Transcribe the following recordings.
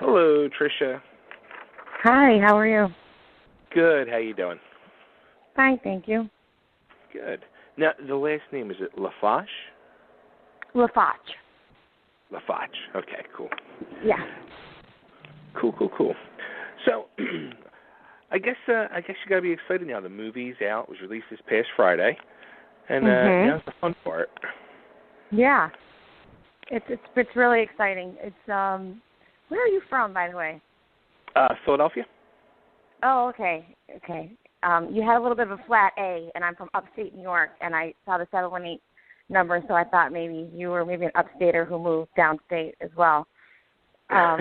Hello, Trisha. Hi, how are you? Good. How you doing? Fine, thank you. Good. Now, the last name, is it LaFache? LaFache. LaFache. Okay, cool. Yeah. Cool. So, I guess you gotta be excited now. The movie's out. It was released this past Friday, and now's the fun part. Yeah. It's really exciting. It's where are you from, by the way? Philadelphia. Oh, okay. You had a little bit of a flat A, and I'm from upstate New York, and I saw the 718 number, so I thought maybe you were maybe an upstater who moved downstate as well. Are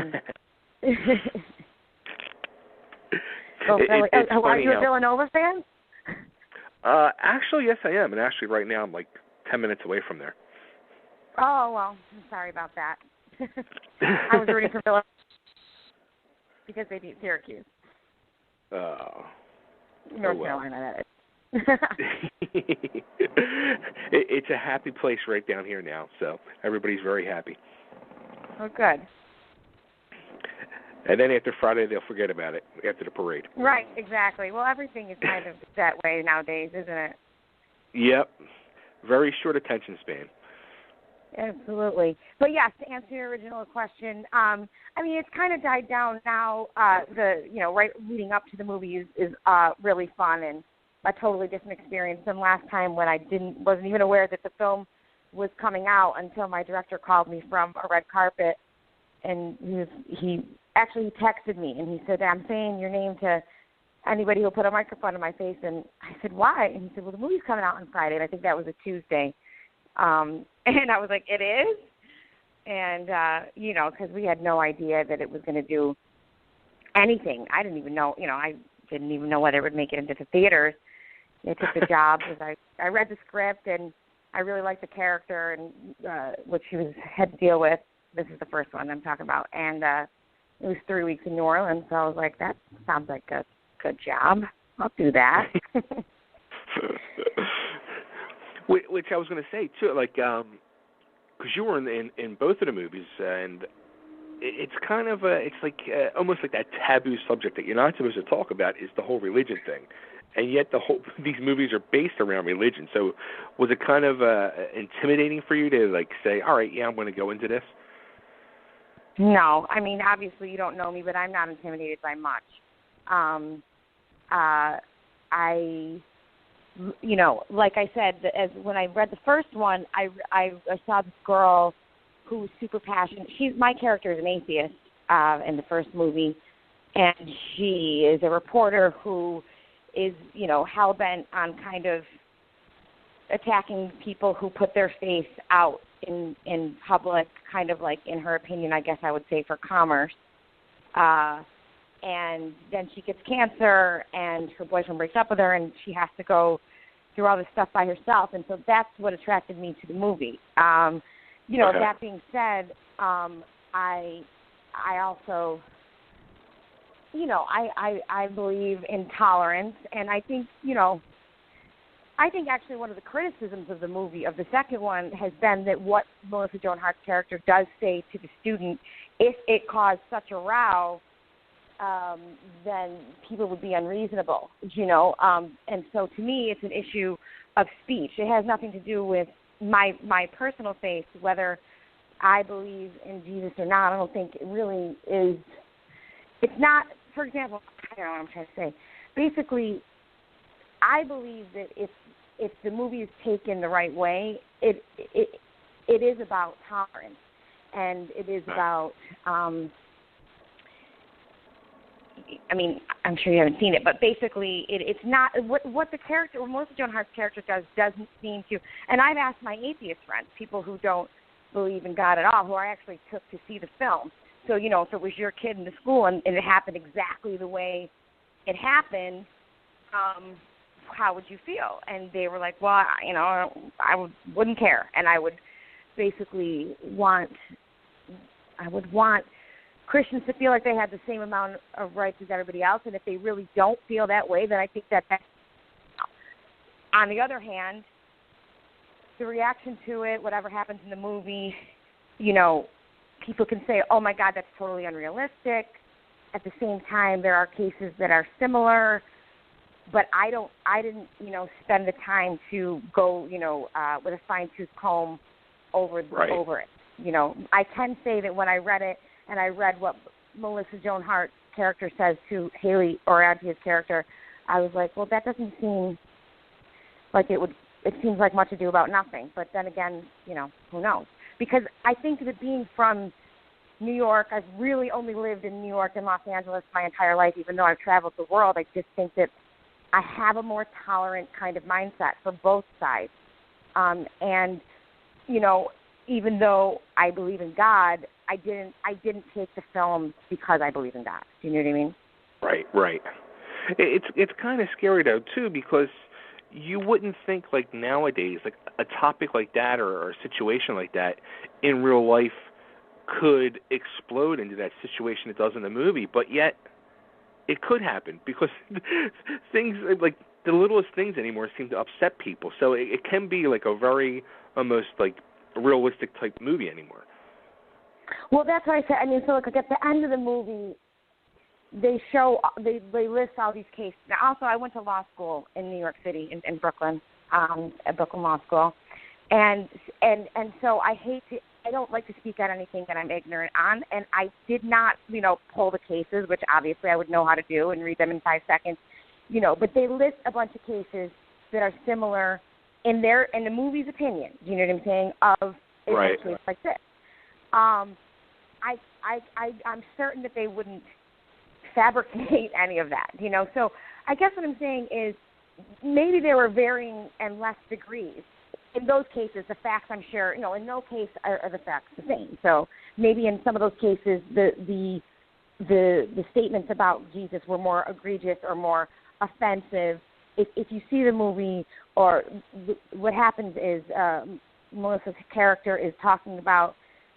you a Villanova fan? Actually, yes, I am, and actually, right now, I'm like 10 minutes away from there. Oh well, I'm sorry about that. I was rooting for Villanova because they beat Syracuse. Oh. North Carolina, that is. It's a happy place right down here now, so everybody's very happy. Oh, good. And then after Friday, they'll forget about it after the parade. Right, exactly. Well, everything is kind of that way nowadays, isn't it? Yep. Very short attention span. Absolutely. But yes, to answer your original question, I mean, it's kind of died down now. Right leading up to the movie is really fun and a totally different experience than last time when I wasn't even aware that the film was coming out until my director called me from a red carpet, and he actually texted me and he said, "I'm saying your name to anybody who'll put a microphone in my face." And I said, "Why?" And he said, "Well, the movie's coming out on Friday," and I think that was a Tuesday. And I was like, "It is?" And, because we had no idea that it was going to do anything. I didn't even know, I didn't even know whether it would make it into the theaters. I took the job because I read the script, and I really liked the character, and which he had to deal with. This is the first one I'm talking about. And it was 3 weeks in New Orleans, so I was like, that sounds like a good job. I'll do that. Which I was going to say, too, like, because you were in both of the movies, and it's kind of almost like that taboo subject that you're not supposed to talk about is the whole religion thing, and yet these movies are based around religion. So was it kind of intimidating for you to like say, all right, yeah, I'm going to go into this? No, I mean, obviously you don't know me, but I'm not intimidated by much. Like I said, when I read the first one, I saw this girl who was super passionate. My character is an atheist in the first movie, and she is a reporter who is, hell-bent on kind of attacking people who put their face out in public, kind of like, in her opinion, I guess I would say, for commerce. And then she gets cancer, and her boyfriend breaks up with her, and she has to go through all this stuff by herself. And so that's what attracted me to the movie. Okay. That being said, I also, I believe in tolerance, and I think, actually one of the criticisms of the movie, of the second one, has been that what Melissa Joan Hart's character does say to the student, if it caused such a row, then people would be unreasonable, and so to me it's an issue of speech. It has nothing to do with my personal faith, whether I believe in Jesus or not. I don't think it really is. It's not, for example, I don't know what I'm trying to say. Basically, I believe that if the movie is taken the right way, it is about tolerance, and it is about I mean, I'm sure you haven't seen it, but basically it's not what Melissa Joan Hart's character doesn't seem to. And I've asked my atheist friends, people who don't believe in God at all, who I actually took to see the film. So, if it was your kid in the school and it happened exactly the way it happened, how would you feel? And they were like, well, I wouldn't care. And I would basically want Christians to feel like they have the same amount of rights as everybody else, and if they really don't feel that way, then I think that's. On the other hand, the reaction to it, whatever happens in the movie, people can say, oh, my God, that's totally unrealistic. At the same time, there are cases that are similar, but I didn't, spend the time to go, with a fine-tooth comb over it. I can say that when I read it and I read what Melissa Joan Hart's character says to Haley Orantia's character, I was like, well, that doesn't seem like it seems like much ado about nothing. But then again, who knows? Because I think that being from New York, I've really only lived in New York and Los Angeles my entire life, even though I've traveled the world. I just think that I have a more tolerant kind of mindset for both sides. And, even though I believe in God, I didn't take the film because I believe in God. Do you know what I mean? Right. It's kind of scary though too, because you wouldn't think like nowadays, like a topic like that or a situation like that in real life could explode into that situation it does in the movie, but yet it could happen because things like the littlest things anymore seem to upset people. So it can be like a very almost like realistic type movie anymore. Well, that's what I said. I mean, so like at the end of the movie, they list all these cases. Now, also, I went to law school in New York City, in Brooklyn, at Brooklyn Law School, and so I don't like to speak on anything that I'm ignorant on, and I did not, pull the cases, which obviously I would know how to do and read them in 5 seconds, but they list a bunch of cases that are similar in the movie's opinion. Do you know what I'm saying? Of a case like this. I'm certain that they wouldn't fabricate any of that, So I guess what I'm saying is maybe there were varying and less degrees. In those cases, the facts, I'm sure, in no case are the facts the same. So maybe in some of those cases, the statements about Jesus were more egregious or more offensive. If you see the movie, or what happens is Melissa's character is talking about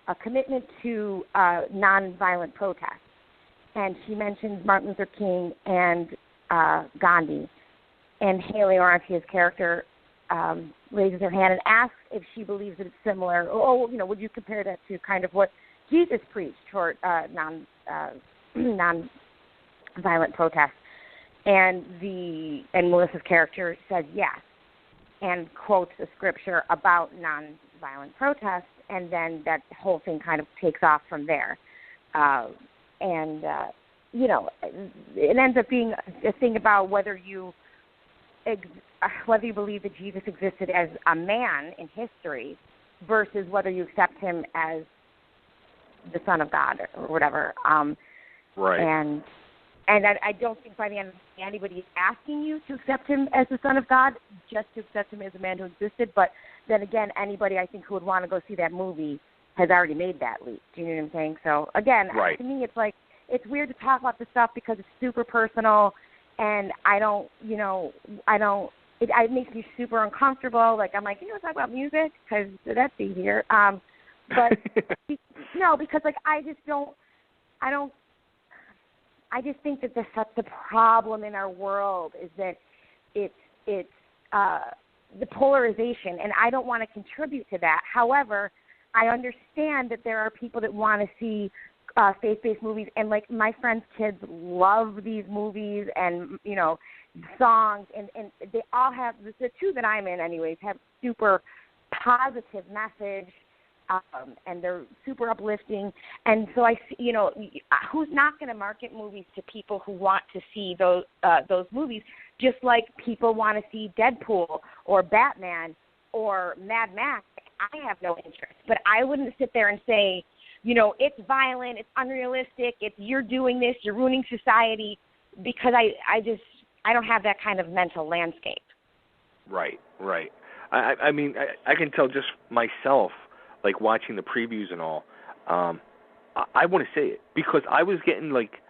a commitment to nonviolent protest. And she mentions Martin Luther King and Gandhi. And Haley Orantia's character raises her hand and asks if she believes that it's similar. Would you compare that to kind of what Jesus preached toward nonviolent protest? And Melissa's character says yes, and quotes a scripture about nonviolent protest, and then that whole thing kind of takes off from there. It ends up being a thing about whether you believe that Jesus existed as a man in history versus whether you accept him as the Son of God or whatever. Right. And I don't think by the end of the day anybody is asking you to accept him as the Son of God, just to accept him as a man who existed. But then again, anybody I think who would want to go see that movie has already made that leap. Do you know what I'm saying? So again, to me, it's like it's weird to talk about this stuff because it's super personal, and it makes me super uncomfortable. Like I'm like, talk about music because that's easier. But no, because like I just think that that's the problem in our world is that it's the polarization, and I don't want to contribute to that. However, I understand that there are people that want to see faith-based movies, and like my friends' kids love these movies and songs, and they all have the two that I'm in, anyways, have super positive message. And they're super uplifting, and so who's not going to market movies to people who want to see those movies? Just like people want to see Deadpool or Batman or Mad Max. I have no interest, but I wouldn't sit there and say, it's violent, it's unrealistic, you're doing this, you're ruining society, because I don't have that kind of mental landscape. Right. I mean, I can tell just myself. Like watching the previews and all, I want to say it because I was getting like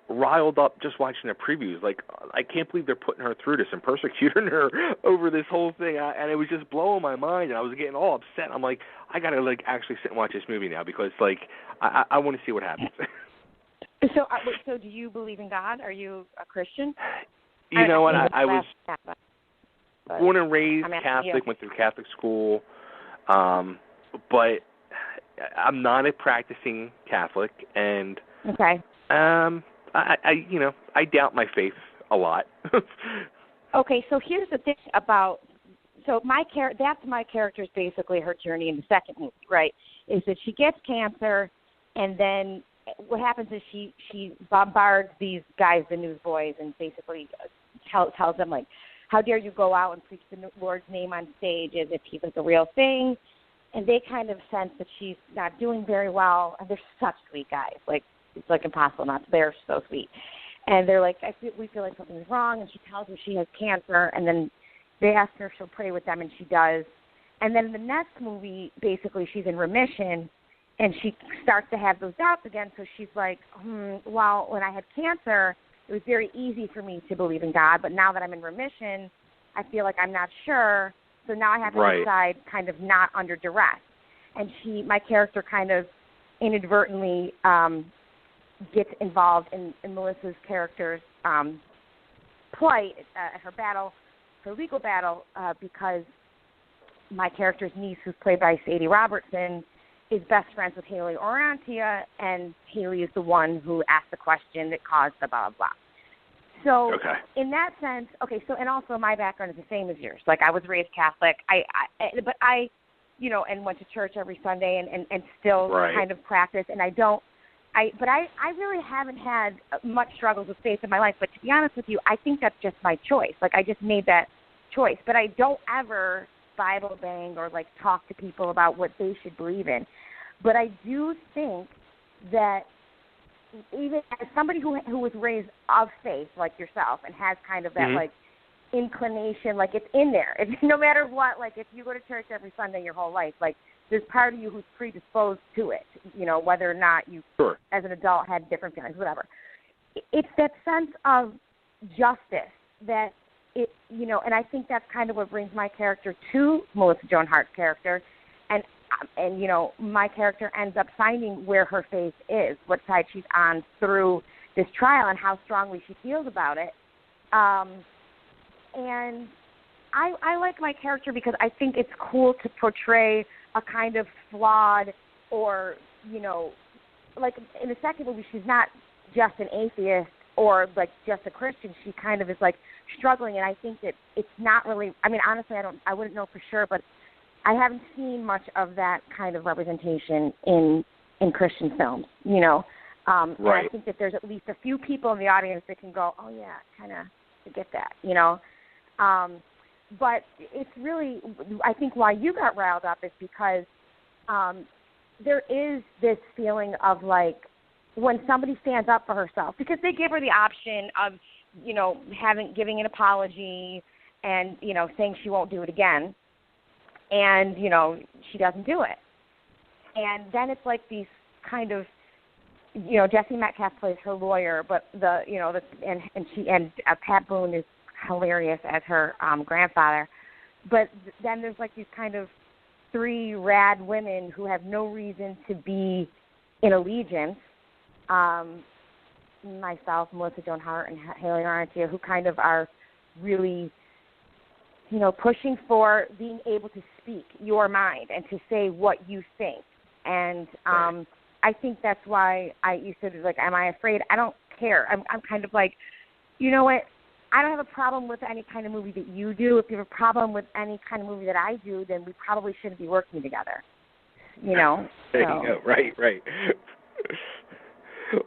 riled up just watching the previews. Like I can't believe they're putting her through this and persecuting her over this whole thing, and it was just blowing my mind. And I was getting all upset. I'm like, I gotta like actually sit and watch this movie now because like I want to see what happens. So do you believe in God? Are you a Christian? You know what? I was born and raised Catholic. Went through Catholic school. But I'm not a practicing Catholic, and Okay. I doubt my faith a lot. Okay, so here's the thing about that's my character's basically her journey in the second movie, right? Is that she gets cancer, and then what happens is she bombards these guys, the newsboys, and basically tells them, like, how dare you go out and preach the Lord's name on stage as if he's like a real thing. And they kind of sense that she's not doing very well, and they're such sweet guys. Like, it's like impossible not to. They're so sweet. And they're like, we feel like something's wrong, and she tells them she has cancer, and then they ask her if she'll pray with them, and she does. And then in the next movie, basically, she's in remission, and she starts to have those doubts again, so she's like, well, when I had cancer, it was very easy for me to believe in God, but now that I'm in remission, I feel like I'm not sure, so now I have to decide kind of not under duress. And my character kind of inadvertently gets involved in Melissa's character's plight, her legal battle, because my character's niece, who's played by Sadie Robertson, is best friends with Haley Orantia, and Haley is the one who asked the question that caused the blah, blah, blah. So in that sense, and also my background is the same as yours. Like, I was raised Catholic, but I and went to church every Sunday and still kind of practice, and I really haven't had much struggles with faith in my life. But to be honest with you, I think that's just my choice. Like, I just made that choice. But I don't ever Bible bang or, like, talk to people about what they should believe in. But I do think that even as somebody who was raised of faith like yourself and has kind of that, like, inclination, like, it's in there. No matter what, like, if you go to church every Sunday your whole life, like, there's part of you who's predisposed to it, whether or not you, as an adult, had different feelings, whatever. It's that sense of justice that and I think that's kind of what brings my character to Melissa Joan Hart's character, and my character ends up finding where her faith is, what side she's on through this trial, and how strongly she feels about it. And I like my character because I think it's cool to portray a kind of flawed, or, like in the second movie, she's not just an atheist or like just a Christian. She kind of is like struggling, and I think that it's not really, I mean, honestly, I wouldn't know for sure, but I haven't seen much of that kind of representation in Christian films, And I think that there's at least a few people in the audience that can go, oh yeah, kind of get that, But it's really, I think why you got riled up is because there is this feeling of, like, when somebody stands up for herself, because they give her the option of, giving an apology and, saying she won't do it again. And, she doesn't do it. And then it's like these kind of, Jesse Metcalfe plays her lawyer, but Pat Boone is hilarious as her grandfather. But then there's like these kind of three rad women who have no reason to be in allegiance. Myself, Melissa Joan Hart, and Haley Orantia, who kind of are really, pushing for being able to speak your mind and to say what you think. And I think that's why you said, like, am I afraid? I don't care. I'm kind of like, you know what? I don't have a problem with any kind of movie that you do. If you have a problem with any kind of movie that I do, then we probably shouldn't be working together. There you go. Right.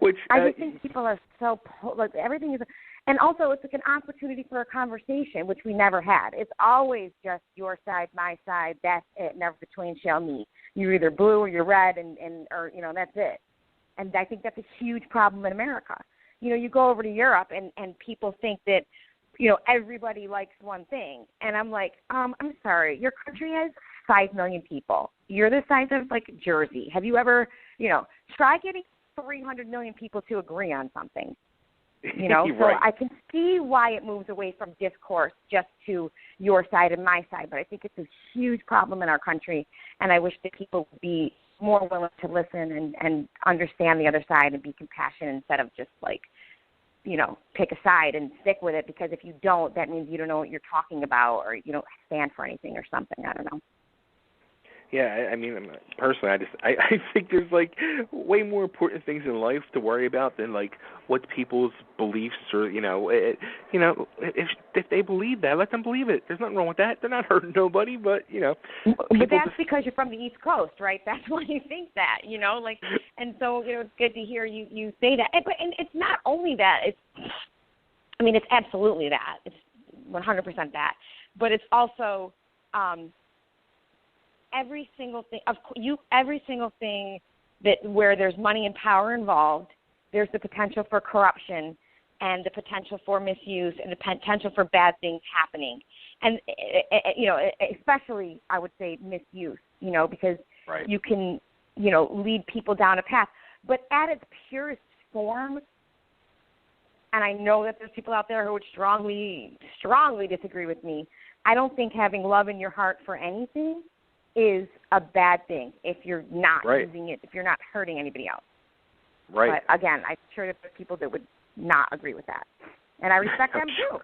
Which I just think people are so like everything is, and also it's like an opportunity for a conversation, which we never had. It's always just your side, my side. That's it. Never between shall meet. You're either blue or you're red, and that's it. And I think that's a huge problem in America. You go over to Europe and people think that, everybody likes one thing. And I'm like, I'm sorry, your country has 5 million people. You're the size of, like, Jersey. Have you ever, try getting 300 million people to agree on something? So I can see why it moves away from discourse just to your side and my side. But I think it's a huge problem in our country. And I wish that people would be more willing to listen and understand the other side and be compassionate instead of just, like, pick a side and stick with it, because if you don't, that means you don't know what you're talking about, or you don't stand for anything or something. I don't know. Yeah, I mean, personally, I think there's like way more important things in life to worry about than like what people's beliefs or if they believe that, let them believe it. There's nothing wrong with that. They're not hurting nobody, but But that's because you're from the East Coast, right? That's why you think that, like, and so it's good to hear you say that. And it's not only that. It's absolutely that. It's 100% that, but it's also. Every single thing that where there's money and power involved, there's the potential for corruption and the potential for misuse and the potential for bad things happening. And, especially I would say misuse, because right. you can, lead people down a path. But at its purest form, and I know that there's people out there who would strongly, strongly disagree with me, I don't think having love in your heart for anything is a bad thing if you're not right. using it, if you're not hurting anybody else. Right. But again, I'm sure that there's people that would not agree with that. And I respect them too.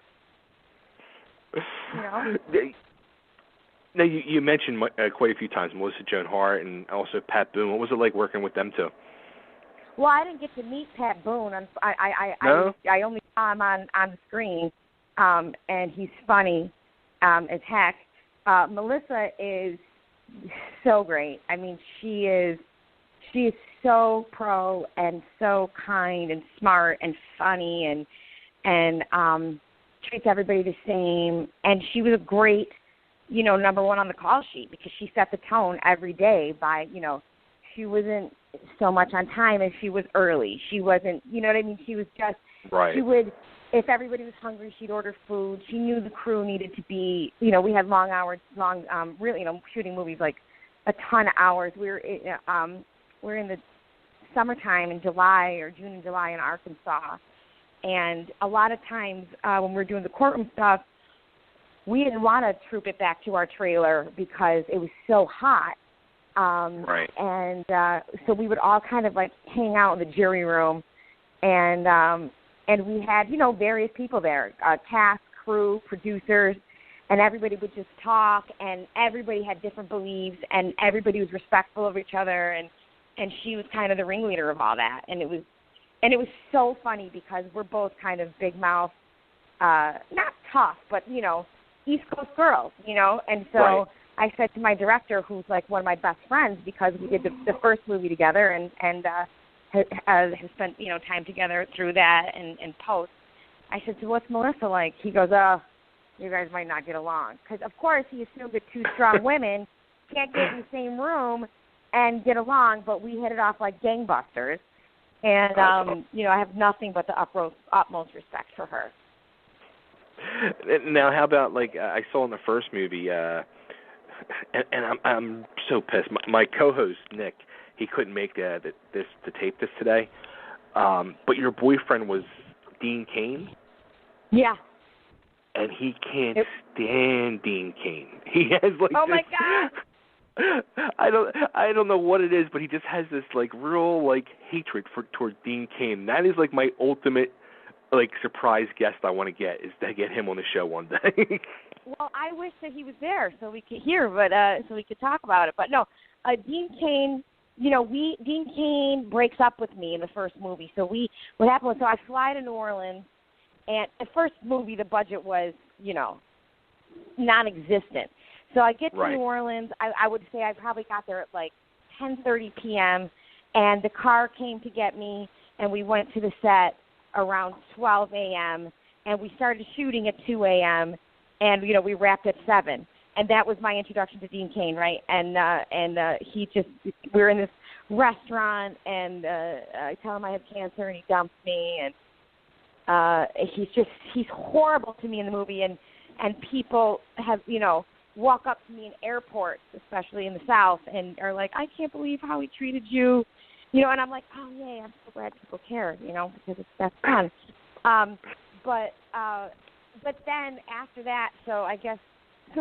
Now, you mentioned quite a few times Melissa Joan Hart and also Pat Boone. What was it like working with them two? Well, I didn't get to meet Pat Boone. I only saw him on the screen, and he's funny as heck. Melissa is so great. I mean, she is so pro and so kind and smart and funny and treats everybody the same. And she was a great, number one on the call sheet because she set the tone every day by, she wasn't so much on time as she was early. She wasn't, she was just, right. She would, if everybody was hungry, she'd order food. She knew the crew needed to be, we had long hours, really, shooting movies like a ton of hours. We're in the summertime in July or June and July in Arkansas. And a lot of times when we were doing the courtroom stuff, we didn't want to troop it back to our trailer because it was so hot. Right. And so we would all kind of like hang out in the jury room and we had, various people there, cast, crew, producers, and everybody would just talk, and everybody had different beliefs, and everybody was respectful of each other, and she was kind of the ringleader of all that. And it was so funny because we're both kind of big mouth, not tough, but, East Coast girls, and so right. I said to my director, who's like one of my best friends because we did the first movie together and has spent, time together through that and post. I said, so what's Melissa like? He goes, you guys might not get along. Because, of course, he assumed that two strong women can't get in the same room and get along, but we hit it off like gangbusters. And, I have nothing but the utmost respect for her. Now, how about, like, I saw in the first movie, and I'm so pissed. My co-host, Nick, he couldn't make to tape this today. But your boyfriend was Dean Cain? Yeah. And he can't stand Dean Cain. He has like oh this, my God. I don't know what it is, but he just has this like real like hatred toward Dean Cain. That is like my ultimate like surprise guest I want to get is to get him on the show one day. Well, I wish that he was there so we could hear, but so we could talk about it. But no, Dean Cain. Dean Cain breaks up with me in the first movie. So what happened was, so I fly to New Orleans, and the first movie, the budget was, non-existent. So I get to right. New Orleans. I would say I probably got there at like 10:30 p.m., and the car came to get me, and we went to the set around 12 a.m., and we started shooting at 2 a.m., and, we wrapped at 7. And that was my introduction to Dean Cain, right? And we were in this restaurant, and I tell him I have cancer, and he dumps me, and he's horrible to me in the movie, and people have, walk up to me in airports, especially in the South, and are like, I can't believe how he treated you, and I'm like, oh yay, I'm so glad people care, because that's fun. But then after that, so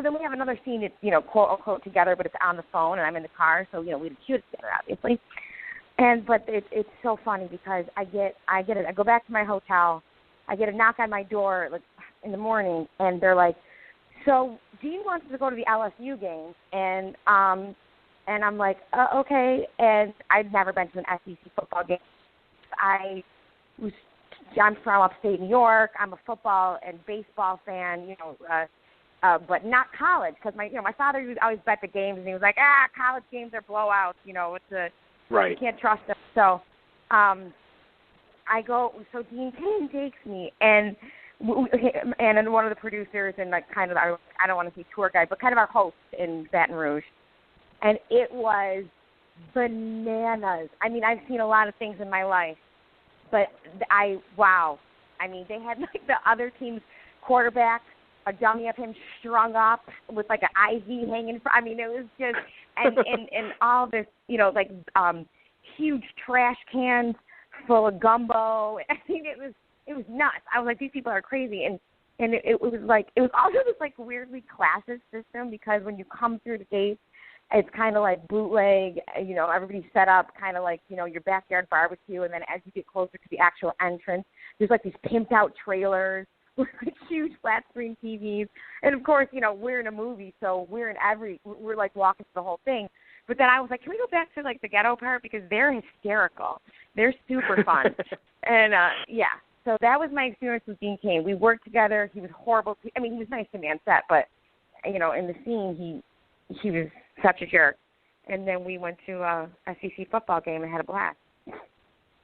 then we have another scene that's, quote unquote together, but it's on the phone and I'm in the car, so, we didn't shoot it together, obviously. But it's so funny because I go back to my hotel, I get a knock on my door like in the morning, and they're like, so Dean wants to go to the LSU game, and And I'm like, okay. And I'd never been to an SEC football game. I'm from upstate New York. I'm a football and baseball fan, but not college, because my father would always bet the games, and he was like, college games are blowouts. Right. You can't trust them. So, I go. So Dean Cain takes me, and one of the producers, and like kind of I don't want to say tour guide, but kind of our host in Baton Rouge, and it was bananas. I mean, I've seen a lot of things in my life, but wow. I mean, they had like the other team's quarterback, a dummy of him strung up with like an IV hanging. I mean, it was just and all this, huge trash cans full of gumbo. I mean, it was nuts. I was like, these people are crazy, and it was also this like weirdly classist system, because when you come through the gate, it's kind of like bootleg. Everybody's set up kind of like your backyard barbecue, and then as you get closer to the actual entrance, there's like these pimped out trailers with like huge flat screen TVs, and of course, we're in a movie, so we're like walking through the whole thing. But then I was like, can we go back to like the ghetto part, because they're hysterical, they're super fun, and yeah. So that was my experience with Dean Cain. We worked together. He was horrible. I mean, he was nice to me on set, but in the scene, he was such a jerk. And then we went to a SEC football game and had a blast.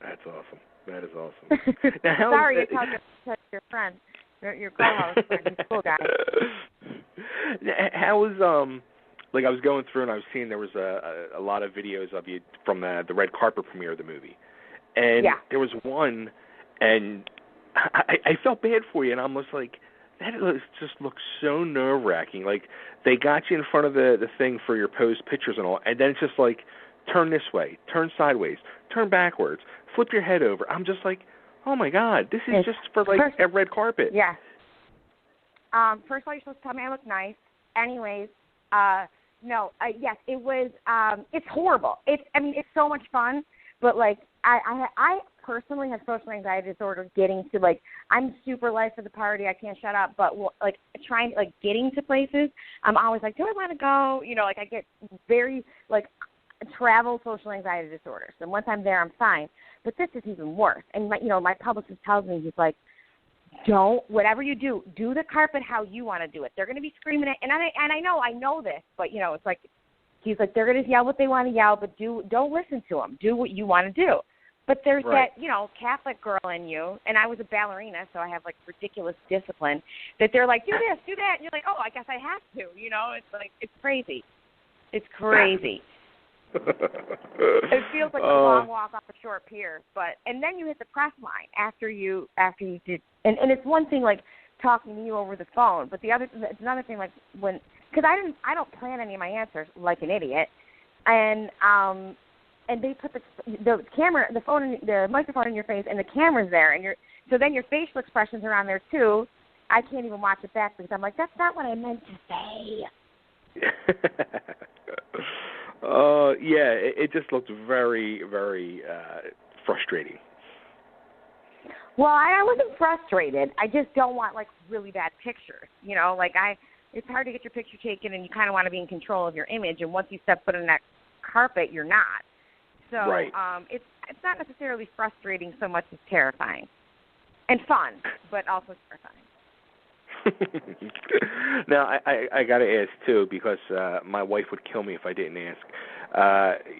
That's awesome. That is awesome. Sorry, you're talking to your friend, your co-host, he's a cool guy. How was I was going through and I was seeing there was a lot of videos of you from the red carpet premiere of the movie, and there was one, and I felt bad for you, and I'm just like, that just looks so nerve-wracking. Like, they got you in front of the thing for your posed pictures and all, and then it's just like, turn this way, turn sideways, turn backwards, flip your head over. I'm just like, oh my God, this is just for like a red carpet. Yeah. First of all, you're supposed to tell me I look nice. Anyways, yes, it was. It's horrible. It's so much fun, but like I personally have social anxiety disorder. Getting to like, I'm super life of the party. I can't shut up. But like trying like getting to places, I'm always like, do I want to go? I get very like travel social anxiety disorders. And once I'm there, I'm fine. But this is even worse. And my publicist tells me, he's like, whatever you do the carpet how you want to do it. They're going to be screaming at, and I know this, but it's like, he's like, they're going to yell what they want to yell, but don't listen to them. Do what you want to do. But there's that, Catholic girl in you, and I was a ballerina, so I have like ridiculous discipline, that they're like, do this, do that, and you're like, oh, I guess I have to. It's like, it's crazy. It's crazy. It feels like a long walk off a short pier, and then you hit the press line after you did, and it's one thing like talking to you over the phone, but it's another thing like because I don't plan any of my answers like an idiot, and they put the camera, the phone, the microphone in your face, and the camera's there, and so then your facial expressions are on there too. I can't even watch it back because I'm like, that's not what I meant to say. It just looked very, very frustrating. Well, I wasn't frustrated. I just don't want like really bad pictures. It's hard to get your picture taken, and you kind of want to be in control of your image. And once you step foot in that carpet, you're not. So right. It's not necessarily frustrating so much as terrifying and fun, but also terrifying. Now, I got to ask, too, because my wife would kill me if I didn't ask.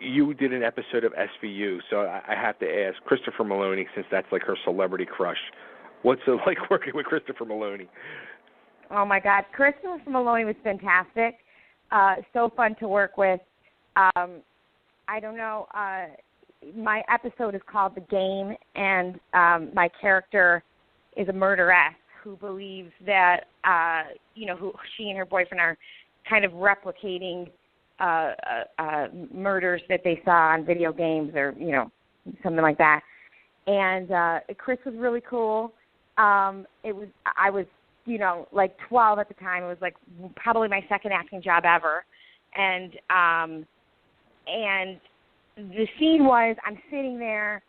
You did an episode of SVU, so I have to ask Christopher Meloni, since that's like her celebrity crush. What's it like working with Christopher Meloni? Oh, my God. Christopher Meloni was fantastic. So fun to work with. I don't know. My episode is called The Game, and my character is a murderess who believes that, who she and her boyfriend are kind of replicating murders that they saw on video games or, something like that. And Chris was really cool. I was, like 12 at the time. It was like probably my second acting job ever. And the scene was, I'm sitting there,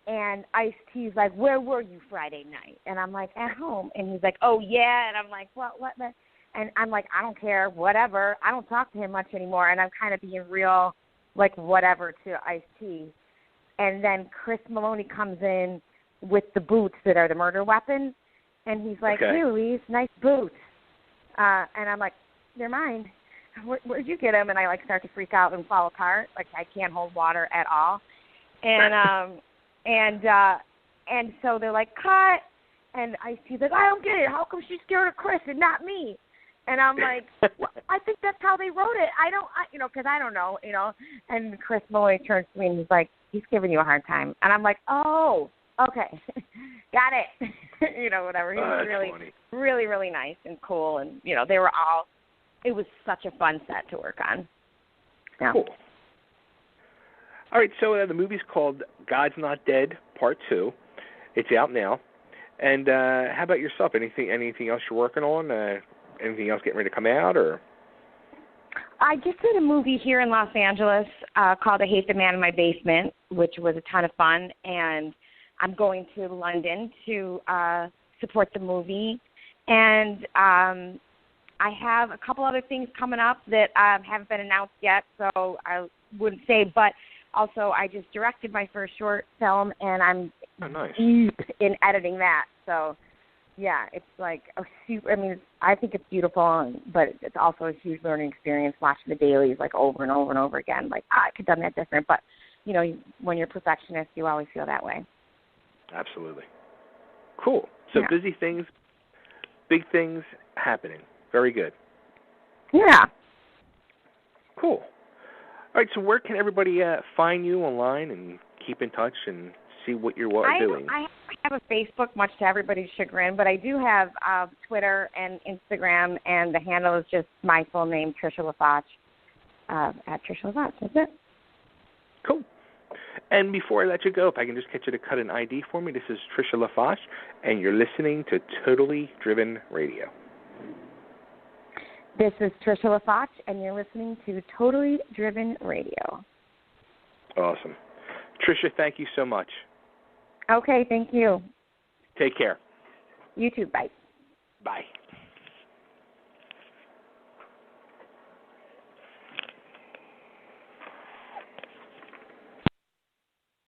and Ice-T's like, where were you Friday night? And I'm like, at home. And he's like, oh, yeah. And I'm like, what? And I'm like, I don't care, whatever. I don't talk to him much anymore. And I'm kind of being real like whatever to Ice-T. And then Chris Meloni comes in with the boots that are the murder weapon, and he's like, Okay. "Hey, Louise, nice boots." And I'm like, "They're mine. Where'd you get them?" And I like start to freak out and fall apart. Like I can't hold water at all. And and so they're like, "Cut." And Ice-T's like, "I don't get it. How come she's scared of Chris and not me?" And I'm like, well, "I think that's how they wrote it. Because I don't know, And Chris Meloni turns to me and he's like, "He's giving you a hard time." And I'm like, "Oh, okay, got it." Whatever. He was really, funny. really, really nice and cool. And they were all. It was such a fun set to work on. Yeah. Cool. All right, so the movie's called God's Not Dead Part 2. It's out now. And how about yourself? Anything else you're working on? Anything else getting ready to come out? Or I just did a movie here in Los Angeles called I Hate the Man in My Basement, which was a ton of fun. And I'm going to London to support the movie. And I have a couple other things coming up that haven't been announced yet, so I wouldn't say. But also, I just directed my first short film, and I'm deep in editing that. So, yeah, it's like a super. I mean, I think it's beautiful, but it's also a huge learning experience watching the dailies like over and over and over again. Like, I could have done that different, but when you're a perfectionist, you always feel that way. Absolutely. Cool. So busy things, big things happening. Very good. Yeah. Cool. All right, so where can everybody find you online and keep in touch and see what you're doing? I have a Facebook, much to everybody's chagrin, but I do have Twitter and Instagram, and the handle is just my full name, Trisha LaFache, at Trisha LaFache. That's it. Cool. And before I let you go, if I can just get you to cut an ID for me, this is Trisha LaFache, and you're listening to Totally Driven Radio. This is Trisha LaFache, and you're listening to Totally Driven Radio. Awesome. Trisha, thank you so much. Okay, thank you. Take care. You too. Bye. Bye.